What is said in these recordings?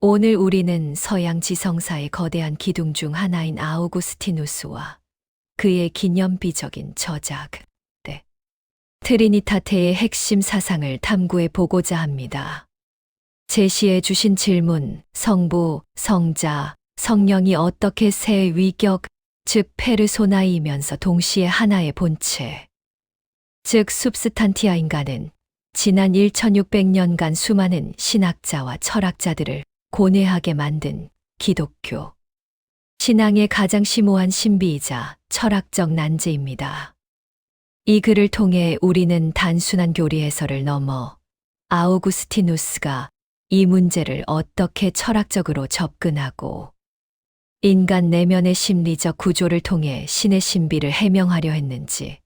오늘 우리는 서양 지성사의 거대한 기둥 중 하나인 아우구스티누스와 그의 기념비적인 저작, 네, 트리니타테의 핵심 사상을 탐구해 보고자 합니다. 제시해 주신 질문, 성부, 성자, 성령이 어떻게 세 위격, 즉 페르소나이면서 동시에 하나의 본체, 즉 substantia 인간은 지난 1600년간 수많은 신학자와 철학자들을 고뇌하게 만든 기독교 신앙의 가장 심오한 신비이자 철학적 난제입니다. 이 글을 통해 우리는 단순한 교리 해설을 넘어 아우구스티누스가 이 문제를 어떻게 철학적으로 접근하고 인간 내면의 심리적 구조를 통해 신의 신비를 해명하려 했는지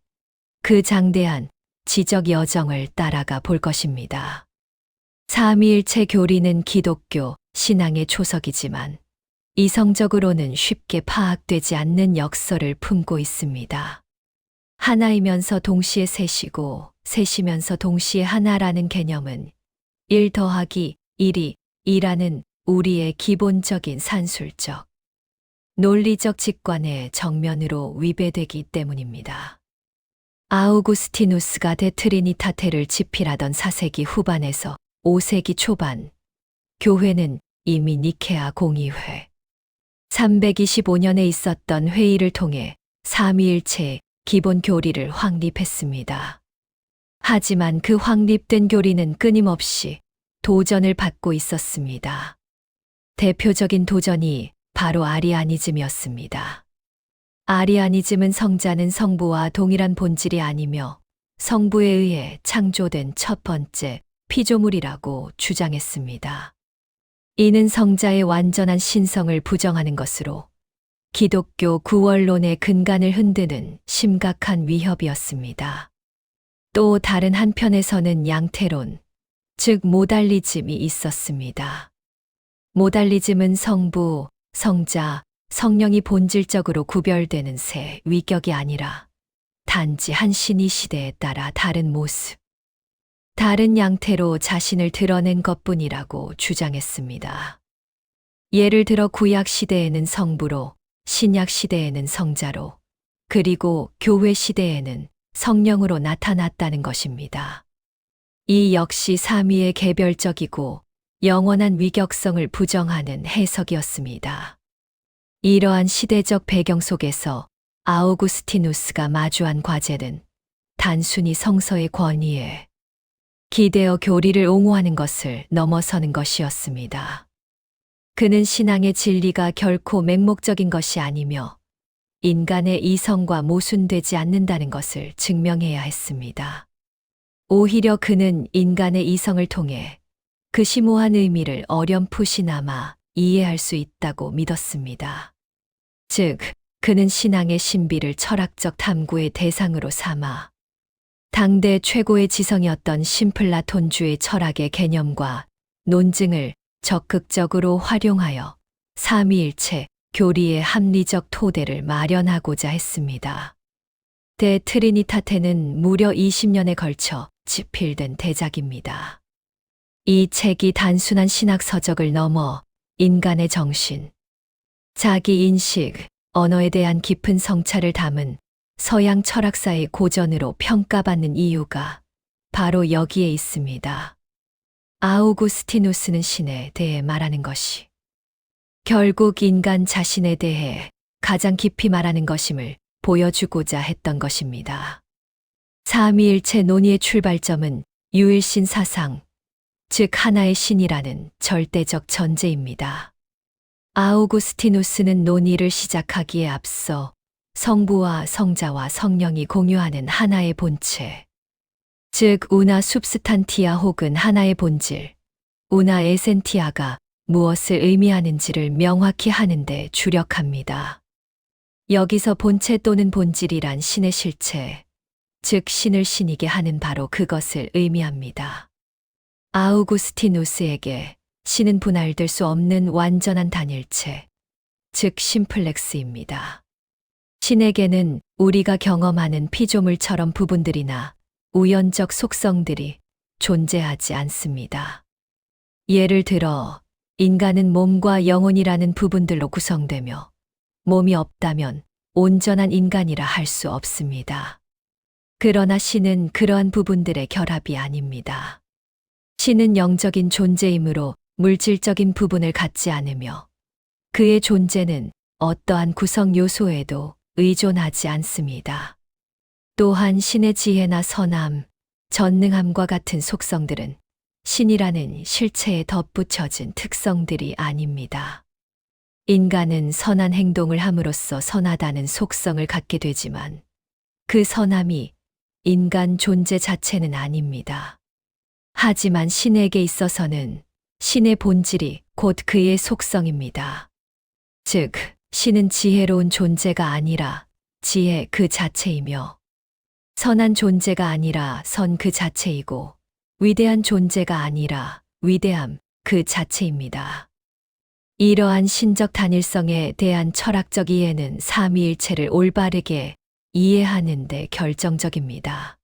그 장대한 지적 여정을 따라가 볼 것입니다. 삼위일체 교리는 기독교 신앙의 초석이지만 이성적으로는 쉽게 파악되지 않는 역설을 품고 있습니다. 하나이면서 동시에 셋이고 셋이면서 동시에 하나라는 개념은 1 더하기 1이 2라는 우리의 기본적인 산술적, 논리적 직관의 정면으로 위배되기 때문입니다. 아우구스티누스가 데 트리니타테를 집필하던 4세기 후반에서 5세기 초반, 교회는 이미 니케아 공의회 325년에 있었던 회의를 통해 삼위일체의 기본 교리를 확립했습니다. 하지만 그 확립된 교리는 끊임없이 도전을 받고 있었습니다. 대표적인 도전이 바로 아리아니즘이었습니다. 아리아니즘은 성자는 성부와 동일한 본질이 아니며 성부에 의해 창조된 첫 번째 피조물이라고 주장했습니다. 이는 성자의 완전한 신성을 부정하는 것으로 기독교 구원론의 근간을 흔드는 심각한 위협이었습니다. 또 다른 한편에서는 양태론, 즉 모달리즘이 있었습니다. 모달리즘은 성부, 성자, 성령이 본질적으로 구별되는 세 위격이 아니라 단지 한 신이 시대에 따라 다른 모습, 다른 양태로 자신을 드러낸 것뿐이라고 주장했습니다. 예를 들어 구약 시대에는 성부로, 신약 시대에는 성자로, 그리고 교회 시대에는 성령으로 나타났다는 것입니다. 이 역시 삼위의 개별적이고 영원한 위격성을 부정하는 해석이었습니다. 이러한 시대적 배경 속에서 아우구스티누스가 마주한 과제는 단순히 성서의 권위에 기대어 교리를 옹호하는 것을 넘어서는 것이었습니다. 그는 신앙의 진리가 결코 맹목적인 것이 아니며 인간의 이성과 모순되지 않는다는 것을 증명해야 했습니다. 오히려 그는 인간의 이성을 통해 그 심오한 의미를 어렴풋이나마 이해할 수 있다고 믿었습니다. 즉, 그는 신앙의 신비를 철학적 탐구의 대상으로 삼아 당대 최고의 지성이었던 신플라톤주의 철학의 개념과 논증을 적극적으로 활용하여 삼위일체 교리의 합리적 토대를 마련하고자 했습니다. 데 트리니타테는 무려 20년에 걸쳐 집필된 대작입니다. 이 책이 단순한 신학 서적을 넘어 인간의 정신, 자기 인식, 언어에 대한 깊은 성찰을 담은 서양 철학사의 고전으로 평가받는 이유가 바로 여기에 있습니다. 아우구스티누스는 신에 대해 말하는 것이 결국 인간 자신에 대해 가장 깊이 말하는 것임을 보여주고자 했던 것입니다. 삼위일체 논의의 출발점은 유일신 사상, 즉 하나의 신이라는 절대적 전제입니다. 아우구스티누스는 논의를 시작하기에 앞서 성부와 성자와 성령이 공유하는 하나의 본체, 즉 우나 substantia 혹은 하나의 본질, 우나 에센티아가 무엇을 의미하는지를 명확히 하는 데 주력합니다. 여기서 본체 또는 본질이란 신의 실체, 즉 신을 신이게 하는 바로 그것을 의미합니다. 아우구스티누스에게 신은 분할될 수 없는 완전한 단일체, 즉 심플렉스입니다. 신에게는 우리가 경험하는 피조물처럼 부분들이나 우연적 속성들이 존재하지 않습니다. 예를 들어 인간은 몸과 영혼이라는 부분들로 구성되며 몸이 없다면 온전한 인간이라 할 수 없습니다. 그러나 신은 그러한 부분들의 결합이 아닙니다. 신은 영적인 존재이므로 물질적인 부분을 갖지 않으며 그의 존재는 어떠한 구성 요소에도 의존하지 않습니다. 또한 신의 지혜나 선함, 전능함과 같은 속성들은 신이라는 실체에 덧붙여진 특성들이 아닙니다. 인간은 선한 행동을 함으로써 선하다는 속성을 갖게 되지만 그 선함이 인간 존재 자체는 아닙니다. 하지만 신에게 있어서는 신의 본질이 곧 그의 속성입니다. 즉, 신은 지혜로운 존재가 아니라 지혜 그 자체이며 선한 존재가 아니라 선 그 자체이고 위대한 존재가 아니라 위대함 그 자체입니다. 이러한 신적 단일성에 대한 철학적 이해는 삼위일체를 올바르게 이해하는 데 결정적입니다.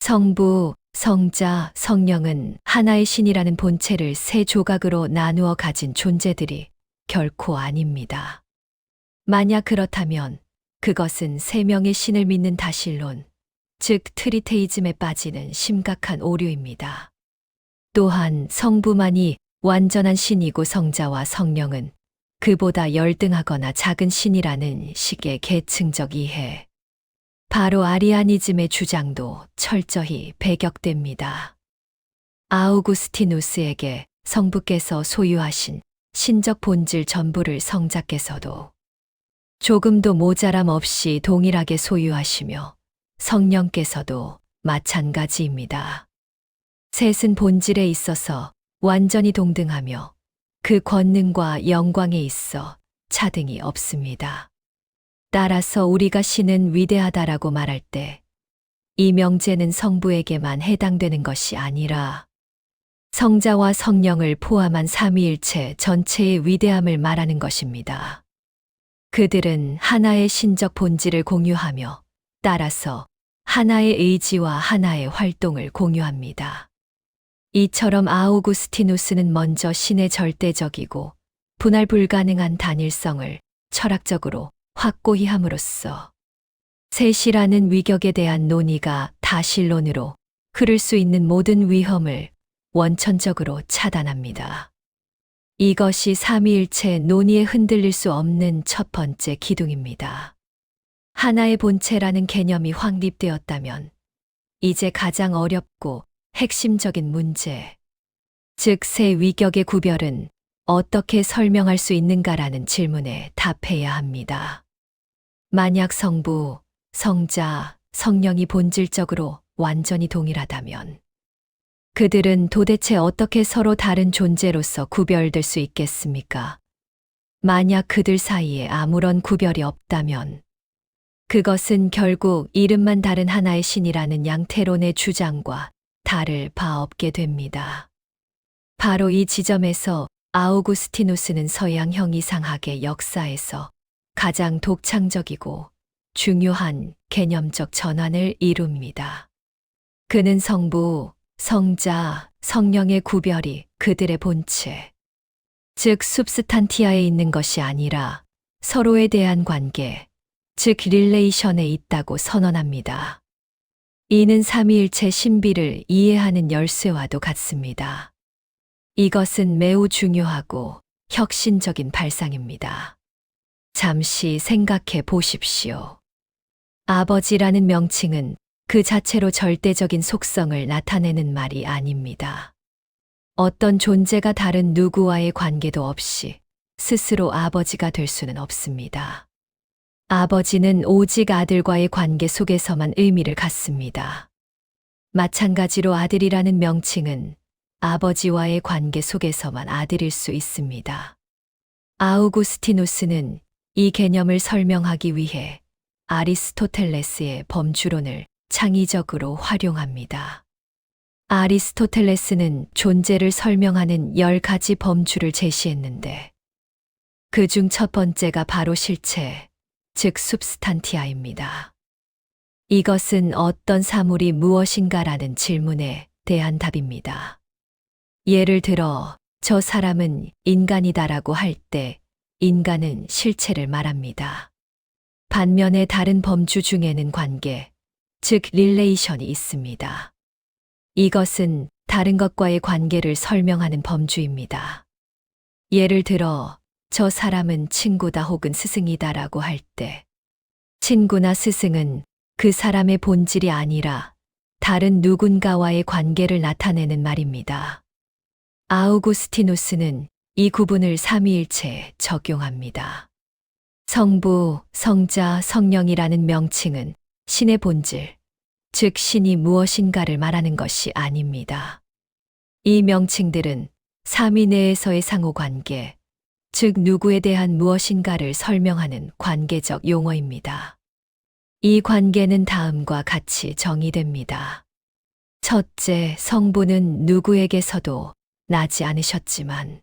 성부, 성자, 성령은 하나의 신이라는 본체를 세 조각으로 나누어 가진 존재들이 결코 아닙니다. 만약 그렇다면 그것은 세 명의 신을 믿는 다신론, 즉 트리테이즘에 빠지는 심각한 오류입니다. 또한 성부만이 완전한 신이고 성자와 성령은 그보다 열등하거나 작은 신이라는 식의 계층적 이해. 바로 아리아니즘의 주장도 철저히 배격됩니다. 아우구스티누스에게 성부께서 소유하신 신적 본질 전부를 성자께서도 조금도 모자람 없이 동일하게 소유하시며 성령께서도 마찬가지입니다. 셋은 본질에 있어서 완전히 동등하며 그 권능과 영광에 있어 차등이 없습니다. 따라서 우리가 신은 위대하다라고 말할 때 이 명제는 성부에게만 해당되는 것이 아니라 성자와 성령을 포함한 삼위일체 전체의 위대함을 말하는 것입니다. 그들은 하나의 신적 본질을 공유하며 따라서 하나의 의지와 하나의 활동을 공유합니다. 이처럼 아우구스티누스는 먼저 신의 절대적이고 분할 불가능한 단일성을 철학적으로 확고히 함으로써 셋이라는 위격에 대한 논의가 다신론으로 흐를 수 있는 모든 위험을 원천적으로 차단합니다. 이것이 삼위일체 논의에 흔들릴 수 없는 첫 번째 기둥입니다. 하나의 본체라는 개념이 확립되었다면 이제 가장 어렵고 핵심적인 문제, 즉 세 위격의 구별은 어떻게 설명할 수 있는가라는 질문에 답해야 합니다. 만약 성부, 성자, 성령이 본질적으로 완전히 동일하다면 그들은 도대체 어떻게 서로 다른 존재로서 구별될 수 있겠습니까? 만약 그들 사이에 아무런 구별이 없다면 그것은 결국 이름만 다른 하나의 신이라는 양태론의 주장과 다를 바 없게 됩니다. 바로 이 지점에서 아우구스티누스는 서양 형이상학의 역사에서 가장 독창적이고 중요한 개념적 전환을 이룹니다. 그는 성부, 성자, 성령의 구별이 그들의 본체, 즉 substantia에 있는 것이 아니라 서로에 대한 관계, 즉 릴레이션에 있다고 선언합니다. 이는 삼위일체 신비를 이해하는 열쇠와도 같습니다. 이것은 매우 중요하고 혁신적인 발상입니다. 잠시 생각해 보십시오. 아버지라는 명칭은 그 자체로 절대적인 속성을 나타내는 말이 아닙니다. 어떤 존재가 다른 누구와의 관계도 없이 스스로 아버지가 될 수는 없습니다. 아버지는 오직 아들과의 관계 속에서만 의미를 갖습니다. 마찬가지로 아들이라는 명칭은 아버지와의 관계 속에서만 아들일 수 있습니다. 아우구스티누스는 이 개념을 설명하기 위해 아리스토텔레스의 범주론을 창의적으로 활용합니다. 아리스토텔레스는 존재를 설명하는 10가지 범주를 제시했는데 그중 첫 번째가 바로 실체, 즉 substantia입니다. 이것은 어떤 사물이 무엇인가라는 질문에 대한 답입니다. 예를 들어 저 사람은 인간이다라고 할 때 인간은 실체를 말합니다. 반면에 다른 범주 중에는 관계, 즉 릴레이션이 있습니다. 이것은 다른 것과의 관계를 설명하는 범주입니다. 예를 들어 저 사람은 친구다 혹은 스승이다라고 할 때 친구나 스승은 그 사람의 본질이 아니라 다른 누군가와의 관계를 나타내는 말입니다. 아우구스티누스는 이 구분을 삼위일체에 적용합니다. 성부, 성자, 성령이라는 명칭은 신의 본질, 즉 신이 무엇인가를 말하는 것이 아닙니다. 이 명칭들은 삼위 내에서의 상호관계, 즉 누구에 대한 무엇인가를 설명하는 관계적 용어입니다. 이 관계는 다음과 같이 정의됩니다. 첫째, 성부는 누구에게서도 나지 않으셨지만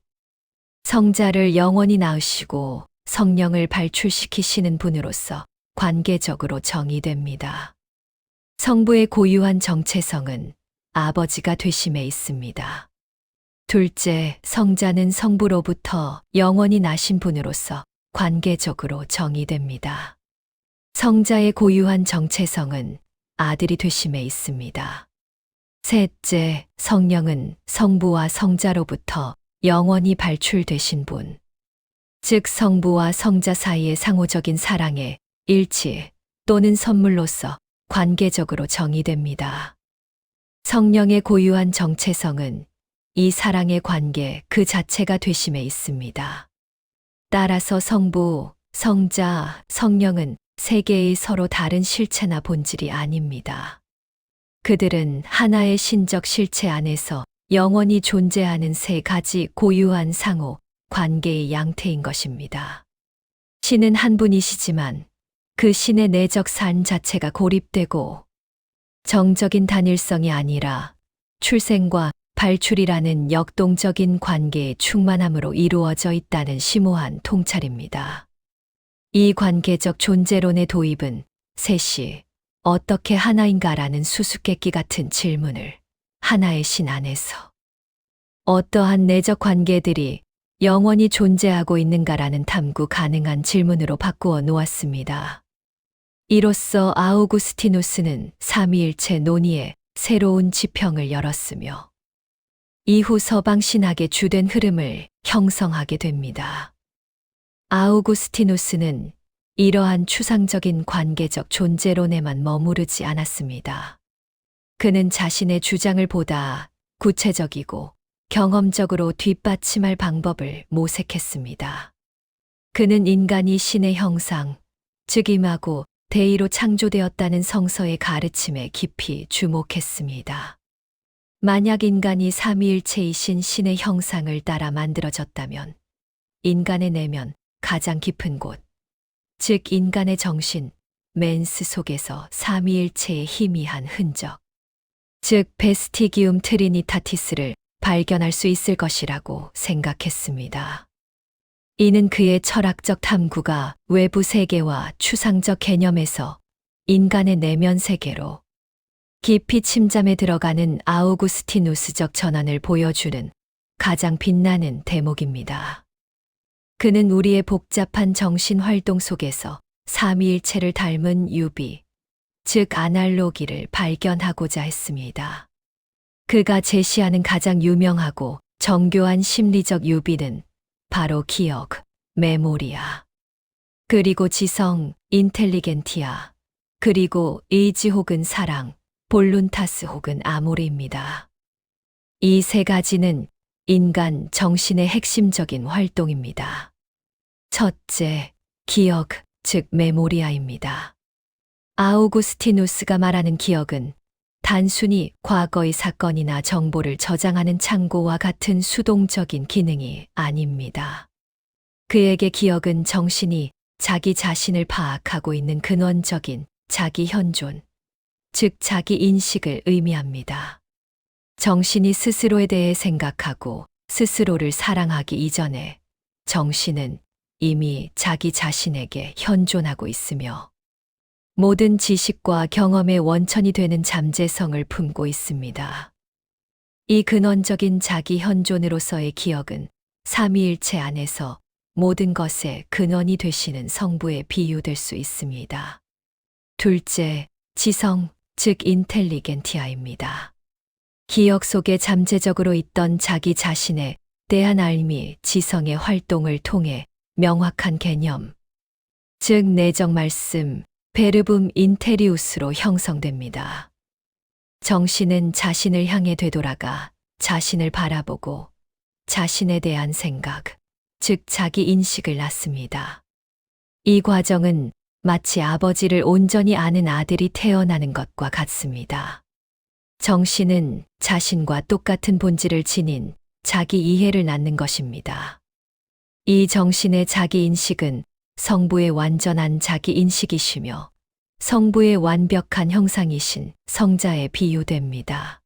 성자를 영원히 낳으시고 성령을 발출시키시는 분으로서 관계적으로 정의됩니다. 성부의 고유한 정체성은 아버지가 되심에 있습니다. 둘째, 성자는 성부로부터 영원히 나신 분으로서 관계적으로 정의됩니다. 성자의 고유한 정체성은 아들이 되심에 있습니다. 셋째, 성령은 성부와 성자로부터 영원히 발출되신 분, 즉 성부와 성자 사이의 상호적인 사랑의 일치 또는 선물로서 관계적으로 정의됩니다. 성령의 고유한 정체성은 이 사랑의 관계 그 자체가 되심에 있습니다. 따라서 성부, 성자, 성령은 세 개의 서로 다른 실체나 본질이 아닙니다. 그들은 하나의 신적 실체 안에서 영원히 존재하는 세 가지 고유한 상호, 관계의 양태인 것입니다. 신은 한 분이시지만 그 신의 내적 삶 자체가 고립되고 정적인 단일성이 아니라 출생과 발출이라는 역동적인 관계의 충만함으로 이루어져 있다는 심오한 통찰입니다. 이 관계적 존재론의 도입은 셋이 어떻게 하나인가라는 수수께끼 같은 질문을 하나의 신 안에서 어떠한 내적 관계들이 영원히 존재하고 있는가라는 탐구 가능한 질문으로 바꾸어 놓았습니다. 이로써 아우구스티누스는 삼위일체 논의에 새로운 지평을 열었으며 이후 서방 신학의 주된 흐름을 형성하게 됩니다. 아우구스티누스는 이러한 추상적인 관계적 존재론에만 머무르지 않았습니다. 그는 자신의 주장을 보다 구체적이고 경험적으로 뒷받침할 방법을 모색했습니다. 그는 인간이 신의 형상, 즉 임하고 대의로 창조되었다는 성서의 가르침에 깊이 주목했습니다. 만약 인간이 삼위일체이신 신의 형상을 따라 만들어졌다면 인간의 내면 가장 깊은 곳, 즉 인간의 정신, 맨스 속에서 삼위일체의 희미한 흔적, 즉 베스티기움 트리니타티스를 발견할 수 있을 것이라고 생각했습니다. 이는 그의 철학적 탐구가 외부 세계와 추상적 개념에서 인간의 내면 세계로 깊이 침잠에 들어가는 아우구스티누스적 전환을 보여주는 가장 빛나는 대목입니다. 그는 우리의 복잡한 정신 활동 속에서 삼위일체를 닮은 유비, 즉 아날로기를 발견하고자 했습니다. 그가 제시하는 가장 유명하고 정교한 심리적 유비는 바로 기억, 메모리아, 그리고 지성, 인텔리겐티아, 그리고 의지 혹은 사랑, 볼룬타스 혹은 아모르입니다. 이 세 가지는 인간 정신의 핵심적인 활동입니다. 첫째, 기억, 즉 메모리아입니다. 아우구스티누스가 말하는 기억은 단순히 과거의 사건이나 정보를 저장하는 창고와 같은 수동적인 기능이 아닙니다. 그에게 기억은 정신이 자기 자신을 파악하고 있는 근원적인 자기 현존, 즉 자기 인식을 의미합니다. 정신이 스스로에 대해 생각하고 스스로를 사랑하기 이전에 정신은 이미 자기 자신에게 현존하고 있으며 모든 지식과 경험의 원천이 되는 잠재성을 품고 있습니다. 이 근원적인 자기 현존으로서의 기억은 삼위일체 안에서 모든 것의 근원이 되시는 성부에 비유될 수 있습니다. 둘째, 지성, 즉 인텔리겐티아입니다. 기억 속에 잠재적으로 있던 자기 자신에 대한 알미, 지성의 활동을 통해 명확한 개념, 즉 내적 말씀, 베르붐 인테리우스로 형성됩니다. 정신은 자신을 향해 되돌아가 자신을 바라보고 자신에 대한 생각, 즉 자기 인식을 낳습니다. 이 과정은 마치 아버지를 온전히 아는 아들이 태어나는 것과 같습니다. 정신은 자신과 똑같은 본질을 지닌 자기 이해를 낳는 것입니다. 이 정신의 자기 인식은 성부의 완전한 자기 인식이시며 성부의 완벽한 형상이신 성자에 비유됩니다.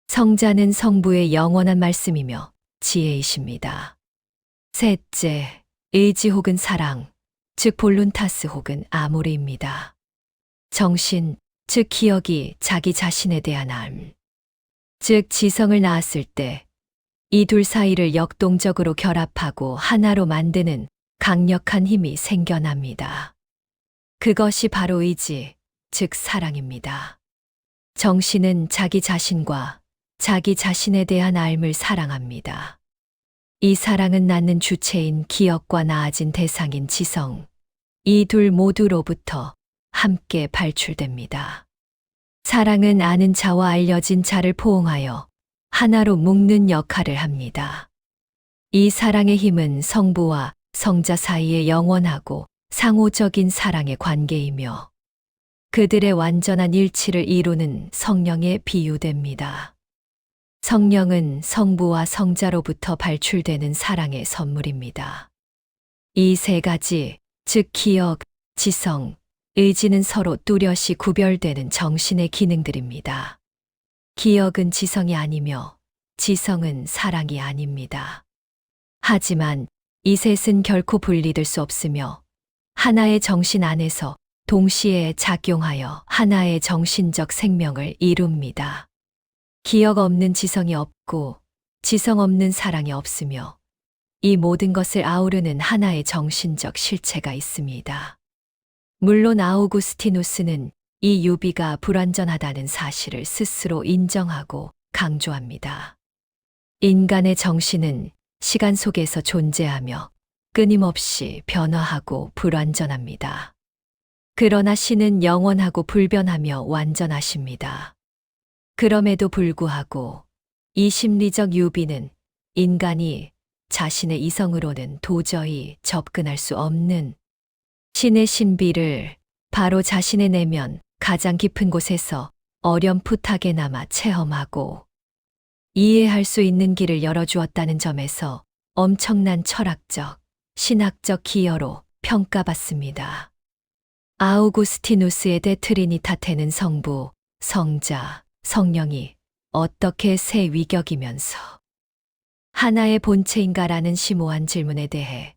성자는 성부의 영원한 말씀이며 지혜이십니다. 셋째, 의지 혹은 사랑, 즉 볼룬타스 혹은 아모르입니다. 정신, 즉 기억이 자기 자신에 대한 알, 즉 지성을 낳았을 때 이 둘 사이를 역동적으로 결합하고 하나로 만드는 강력한 힘이 생겨납니다. 그것이 바로 의지, 즉 사랑입니다. 정신은 자기 자신과 자기 자신에 대한 알을 사랑합니다. 이 사랑은 낳는 주체인 기억과 나아진 대상인 지성, 이 둘 모두로부터 함께 발출됩니다. 사랑은 아는 자와 알려진 자를 포옹하여 하나로 묶는 역할을 합니다. 이 사랑의 힘은 성부와 성자 사이의 영원하고 상호적인 사랑의 관계이며 그들의 완전한 일치를 이루는 성령에 비유됩니다. 성령은 성부와 성자로부터 발출되는 사랑의 선물입니다. 이 세 가지, 즉 기억, 지성, 의지는 서로 뚜렷이 구별되는 정신의 기능들입니다. 기억은 지성이 아니며 지성은 사랑이 아닙니다. 하지만 이 셋은 결코 분리될 수 없으며 하나의 정신 안에서 동시에 작용하여 하나의 정신적 생명을 이룹니다. 기억 없는 지성이 없고 지성 없는 사랑이 없으며 이 모든 것을 아우르는 하나의 정신적 실체가 있습니다. 물론 아우구스티누스는 이 유비가 불완전하다는 사실을 스스로 인정하고 강조합니다. 인간의 정신은 시간 속에서 존재하며 끊임없이 변화하고 불완전합니다. 그러나 신은 영원하고 불변하며 완전하십니다. 그럼에도 불구하고 이 심리적 유비는 인간이 자신의 이성으로는 도저히 접근할 수 없는 신의 신비를 바로 자신의 내면 가장 깊은 곳에서 어렴풋하게나마 체험하고 이해할 수 있는 길을 열어주었다는 점에서 엄청난 철학적, 신학적 기여로 평가받습니다. 아우구스티누스의 데 트리니타테는 성부, 성자, 성령이 어떻게 세 위격이면서 하나의 본체인가라는 심오한 질문에 대해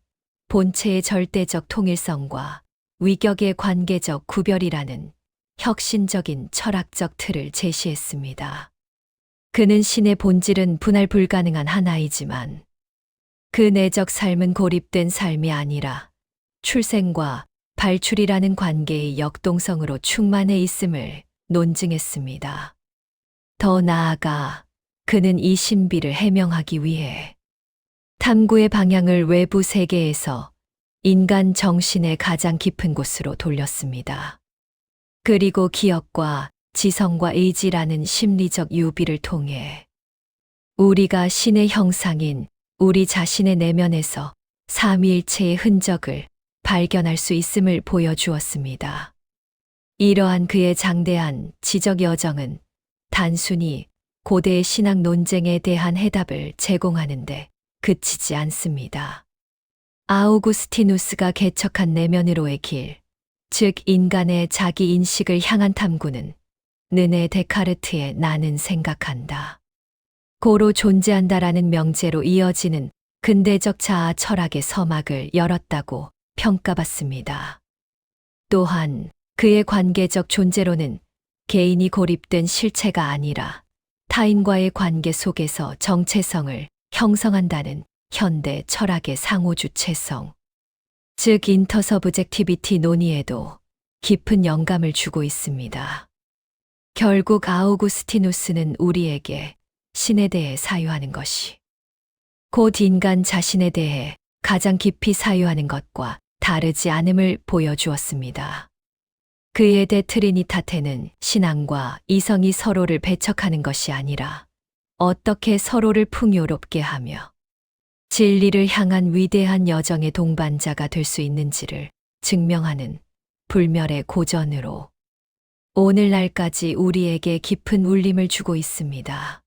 본체의 절대적 통일성과 위격의 관계적 구별이라는 혁신적인 철학적 틀을 제시했습니다. 그는 신의 본질은 분할 불가능한 하나이지만 그 내적 삶은 고립된 삶이 아니라 출생과 발출이라는 관계의 역동성으로 충만해 있음을 논증했습니다. 더 나아가 그는 이 신비를 해명하기 위해 탐구의 방향을 외부 세계에서 인간 정신의 가장 깊은 곳으로 돌렸습니다. 그리고 기억과 지성과 의지라는 심리적 유비를 통해 우리가 신의 형상인 우리 자신의 내면에서 삼위일체의 흔적을 발견할 수 있음을 보여주었습니다. 이러한 그의 장대한 지적 여정은 단순히 고대의 신학 논쟁에 대한 해답을 제공하는데 그치지 않습니다. 아우구스티누스가 개척한 내면으로의 길, 즉 인간의 자기 인식을 향한 탐구는 르네 데카르트의 나는 생각한다. 고로 존재한다라는 명제로 이어지는 근대적 자아 철학의 서막을 열었다고 평가받습니다. 또한 그의 관계적 존재로는 개인이 고립된 실체가 아니라 타인과의 관계 속에서 정체성을 형성한다는 현대 철학의 상호주체성, 즉 인터서브젝티비티 논의에도 깊은 영감을 주고 있습니다. 결국 아우구스티누스는 우리에게 신에 대해 사유하는 것이 곧 인간 자신에 대해 가장 깊이 사유하는 것과 다르지 않음을 보여주었습니다. 그의 데 트리니타테는 신앙과 이성이 서로를 배척하는 것이 아니라 어떻게 서로를 풍요롭게 하며 진리를 향한 위대한 여정의 동반자가 될 수 있는지를 증명하는 불멸의 고전으로 오늘날까지 우리에게 깊은 울림을 주고 있습니다.